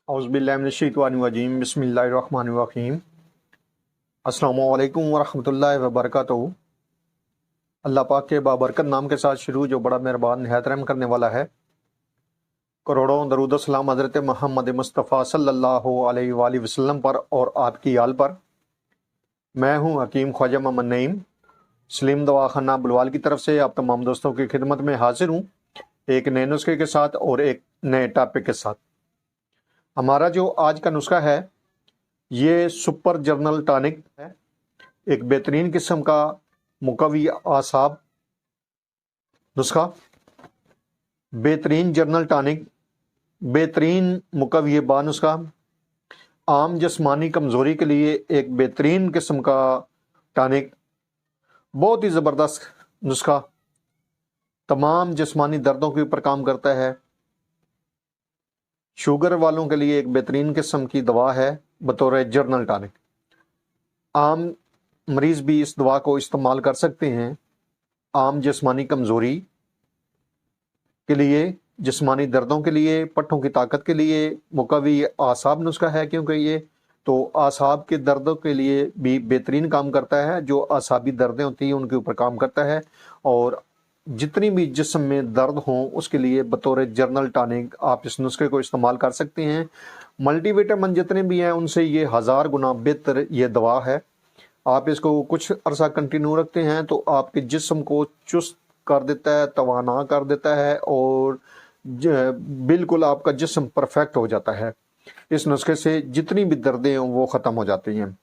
औज़ुबिल्लाहिमिनश्शैतानिर्रजीम बिस्मिल्लाहिर्रहमानिर्रहीम। अस्सलामु अलैकुम वरहमतुल्लाहि वबरकातुहू। अल्लाह पाक के बाबरकत नाम के साथ शुरू जो बड़ा मेहरबान निहायत रहम करने वाला है। करोड़ों दरूद व सलाम हज़रत मोहम्मद मुस्तफ़ा सल्लल्लाहु अलैहि वालैहि वसल्लम पर और आपकी आल पर। मैं हूँ हकीम ख्वाजा मोहम्मद नईम सलीम दवाखाना बुलवाल की तरफ से आप तमाम दोस्तों की खिदमत में हाजिर हूँ, एक नए नुस्खे के साथ और एक नए टॉपिक के साथ। हमारा जो आज का नुस्खा है ये सुपर जर्नल टॉनिक है, एक बेहतरीन किस्म का मुकवी आसाब नुस्खा। बेहतरीन जर्नल टॉनिक, बेहतरीन मुकवी बा नुस्खा, आम जिस्मानी कमज़ोरी के लिए एक बेहतरीन किस्म का टॉनिक, बहुत ही ज़बरदस्त नुस्खा, तमाम जिस्मानी दर्दों के ऊपर काम करता है। शुगर वालों के लिए एक बेहतरीन किस्म की दवा है बतौर जर्नल टॉनिक। आम मरीज़ भी इस दवा को इस्तेमाल कर सकते हैं आम जिस्मानी कमज़ोरी के लिए, जिस्मानी दर्दों के लिए, पट्टों की ताकत के लिए मुकवी आसाब नुस्खा है, क्योंकि ये तो आसाब के दर्दों के लिए भी बेहतरीन काम करता है। जो आसाबी दर्दें होती हैं उनके ऊपर काम करता है, और जितनी भी जिस्म में दर्द हों उसके लिए बतौर जर्नल टॉनिक आप इस नुस्खे को इस्तेमाल कर सकते हैं। मल्टीविटामिन जितने भी हैं उनसे ये 1000 गुना बेहतर ये दवा है। आप इसको कुछ अरसा कंटिन्यू रखते हैं तो आपके जिस्म को चुस्त कर देता है, तवाना कर देता है, और बिल्कुल आपका जिस्म परफेक्ट हो जाता है। इस नुस्खे से जितनी भी दर्दें हैं वो ख़त्म हो जाती हैं।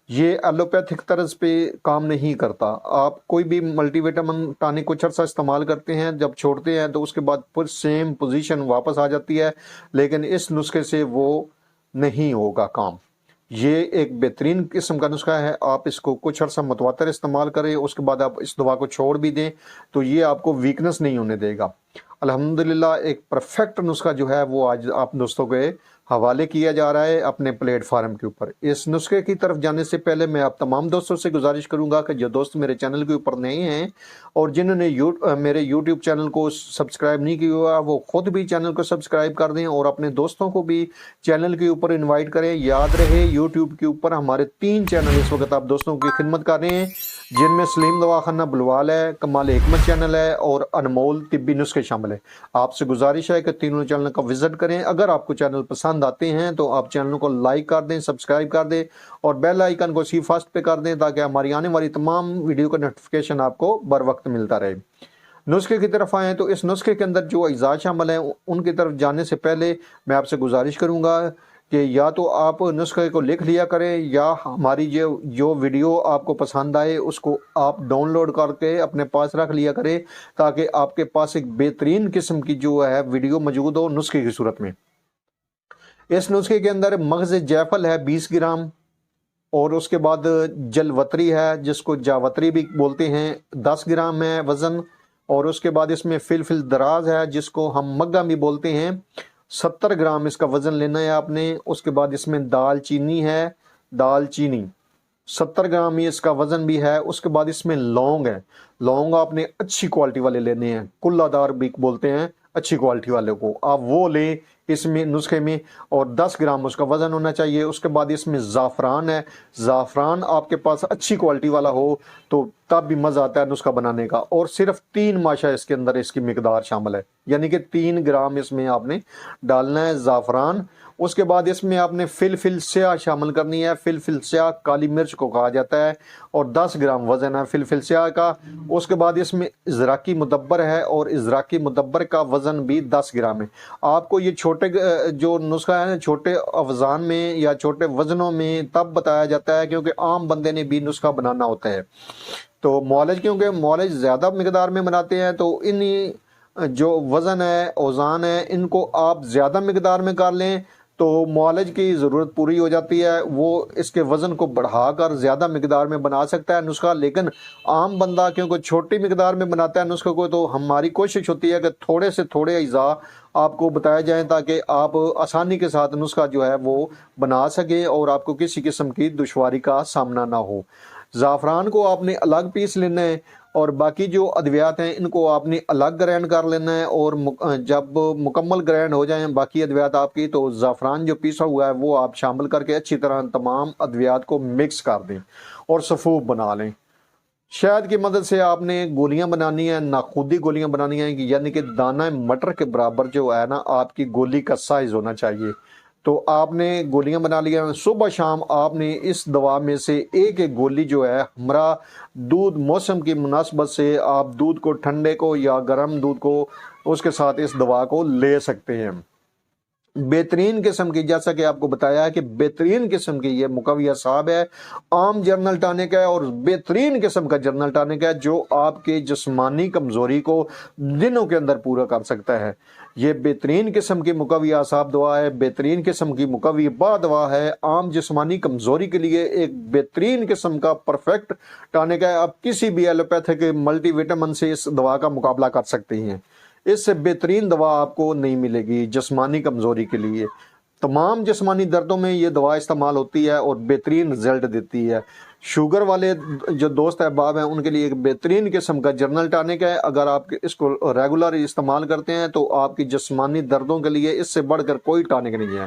ये एलोपैथिक तर्ज पे काम नहीं करता। आप कोई भी मल्टीविटामिन टॉनिक कुछ अर्सा इस्तेमाल करते हैं, जब छोड़ते हैं तो उसके बाद फिर सेम पोजीशन वापस आ जाती है, लेकिन इस नुस्खे से वो नहीं होगा काम। ये एक बेहतरीन किस्म का नुस्खा है। आप इसको कुछ अर्सा मुतवातर इस्तेमाल करें, उसके बाद आप इस दवा को छोड़ भी दें तो ये आपको वीकनेस नहीं होने देगा। अल्हम्दुलिल्लाह एक परफेक्ट नुस्खा जो है वो आज आप दोस्तों के हवाले किया जा रहा है अपने प्लेटफार्म के ऊपर। इस नुस्खे की तरफ जाने से पहले मैं आप तमाम दोस्तों से गुजारिश करूंगा कि जो दोस्त मेरे चैनल के ऊपर नए हैं और जिन्होंने मेरे यूट्यूब चैनल को सब्सक्राइब नहीं किया हुआ वो खुद भी चैनल को सब्सक्राइब कर दें और अपने दोस्तों को भी चैनल के ऊपर इन्वाइट करें। याद रहे यूट्यूब के ऊपर हमारे 3 चैनल इस वक्त आप दोस्तों की खिदमत कर रहे हैं, जिनमें सलीम दवाखाना बुलवाल है, कमाल हिकमत चैनल है और अनमोल तिब्बी नुस्खे शामिल है। आपसे गुजारिश है कि तीनों चैनल का विजिट करें। अगर आपको चैनल पसंद आते हैं तो आप चैनल को लाइक कर दें, सब्सक्राइब कर दें और बेल आइकन को सी फास्ट पे कर दें ताकि हमारी आने वाली तमाम वीडियो का नोटिफिकेशन आपको बर वक्त मिलता रहे। नुस्खे की तरफ आएँ तो इस नुस्खे के अंदर जो अज्जा शामिल हैं उनकी तरफ जाने से पहले मैं आपसे गुजारिश करूँगा कि या तो आप नुस्खे को लिख लिया करें या हमारी जो वीडियो आपको पसंद आए उसको आप डाउनलोड करके अपने पास रख लिया करें, ताकि आपके पास एक बेहतरीन किस्म की जो है वीडियो मौजूद हो नुस्खे की सूरत में। इस नुस्खे के अंदर मगज़ जायफल है 20 ग्राम, और उसके बाद जलवतरी है जिसको जावतरी भी बोलते हैं 10 ग्राम है वज़न, और उसके बाद इसमें फिलफिल दराज है जिसको हम मग्गा भी बोलते हैं 70 ग्राम इसका वज़न लेना है आपने। उसके बाद इसमें दालचीनी है, दालचीनी 70 ग्राम ही इसका वज़न भी है। उसके बाद इसमें लौंग है, लौंग आपने अच्छी क्वालिटी वाले लेने हैं, कुल्लादार भी बोलते हैं अच्छी क्वालिटी वाले को, आप वो लें इसमें नुस्खे में, और 10 ग्राम उसका वज़न होना चाहिए। उसके बाद इसमें ज़ाफ़रान है, ज़ाफ़रान आपके पास अच्छी क्वालिटी वाला हो तो तब भी मज़ा आता है नुस्खा बनाने का, और सिर्फ 3 माशा इसके अंदर इसकी मिकदार शामिल है, यानी कि 3 ग्राम इसमें आपने डालना है ज़ाफ़रान। उसके बाद इसमें आपने फिलफिल स्याह शामिल करनी है, फिलफिल स्याह काली मिर्च को कहा जाता है, और 10 ग्राम वज़न है फिलफिल स्याह का। उसके बाद इसमें इज़राकी मुदब्बर है, और इज़राकी मुदब्बर का वज़न भी 10 ग्राम है। आपको ये छोटे जो नुस्खा है छोटे अवज़ान में या छोटे वज़नों में तब बताया जाता है क्योंकि आम बंदे ने भी नुस्खा बनाना होता है। तो मौलज क्योंकि मौलज ज़्यादा मिकदार में बनाते हैं तो इन्हीं जो वज़न है औज़ान है इनको आप ज़्यादा मिकदार में कर लें तो मौलज की ज़रूरत पूरी हो जाती है। वो इसके वज़न को बढ़ाकर ज़्यादा मिकदार में बना सकता है नुस्खा, लेकिन आम बंदा क्योंकि छोटी मिकदार में बनाता है नुस्खे को, तो हमारी कोशिश होती है कि थोड़े से थोड़े अज्जा आपको बताए जाएं ताकि आप आसानी के साथ नुस्खा जो है वो बना सकें और आपको किसी किस्म की दुश्वारी का सामना ना हो। ज़ाफ़रान को आपने अलग पीस लेना है, اور باقی جو ادویات ہیں ان کو آپ نے الگ گرینڈ کر لینا ہے، اور جب مکمل گرینڈ ہو جائیں باقی ادویات آپ کی، تو زعفران جو پیسا ہوا ہے وہ آپ شامل کر کے اچھی طرح تمام ادویات کو مکس کر دیں اور صفوف بنا لیں۔ شہد کی مدد سے آپ نے گولیاں بنانی ہیں، ناخودی گولیاں بنانی ہیں، یعنی کہ دانہ مٹر کے برابر جو ہے نا آپ کی گولی کا سائز ہونا چاہیے۔ تو آپ نے گولیاں بنا لیا، صبح شام آپ نے اس دوا میں سے ایک ایک گولی جو ہے ہمراہ دودھ، موسم کی مناسبت سے آپ دودھ کو، ٹھنڈے کو یا گرم دودھ کو، اس کے ساتھ اس دوا کو لے سکتے ہیں۔ بہترین قسم کی، جیسا کہ آپ کو بتایا ہے کہ بہترین قسم کی یہ مقوی اعصاب ہے، عام جنرل ٹانک ہے اور بہترین قسم کا جنرل ٹانک ہے جو آپ کے جسمانی کمزوری کو دنوں کے اندر پورا کر سکتا ہے۔ یہ بہترین قسم کی مقوی اعصاب دوا ہے، بہترین قسم کی مقوی با دوا ہے، عام جسمانی کمزوری کے لیے ایک بہترین قسم کا پرفیکٹ ٹانک ہے۔ آپ کسی بھی ایلوپیتھک ملٹی وٹامن سے اس دوا کا مقابلہ کر سکتے ہیں، اس سے بہترین دوا آپ کو نہیں ملے گی جسمانی کمزوری کے لیے۔ تمام جسمانی دردوں میں یہ دوا استعمال ہوتی ہے اور بہترین رزلٹ دیتی ہے۔ شوگر والے جو دوست احباب ہیں ان کے لیے ایک بہترین قسم کا جنرل ٹانک ہے، اگر آپ اس کو ریگولر استعمال کرتے ہیں تو آپ کی جسمانی دردوں کے لیے اس سے بڑھ کر کوئی ٹانک نہیں ہے۔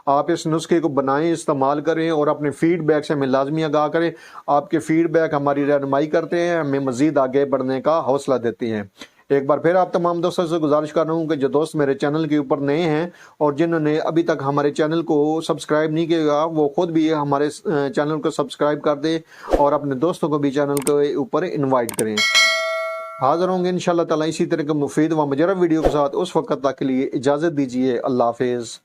آپ اس نسخے کو بنائیں، استعمال کریں اور اپنے فیڈ بیک سے ہمیں لازمی آگاہ کریں۔ آپ کے فیڈ بیک ہماری رہنمائی کرتے ہیں، ہمیں مزید آگے بڑھنے کا حوصلہ دیتی ہیں۔ ایک بار پھر آپ تمام دوستوں سے گزارش کر رہا ہوں کہ جو دوست میرے چینل کے اوپر نئے ہیں اور جنہوں نے ابھی تک ہمارے چینل کو سبسکرائب نہیں کیا، وہ خود بھی ہمارے چینل کو سبسکرائب کر دیں اور اپنے دوستوں کو بھی چینل کے اوپر انوائٹ کریں۔ حاضر ہوں گے انشاءاللہ تعالی اسی طرح کے مفید و مجرب ویڈیو کے ساتھ، اس وقت تک کے لیے اجازت دیجیے، اللہ حافظ۔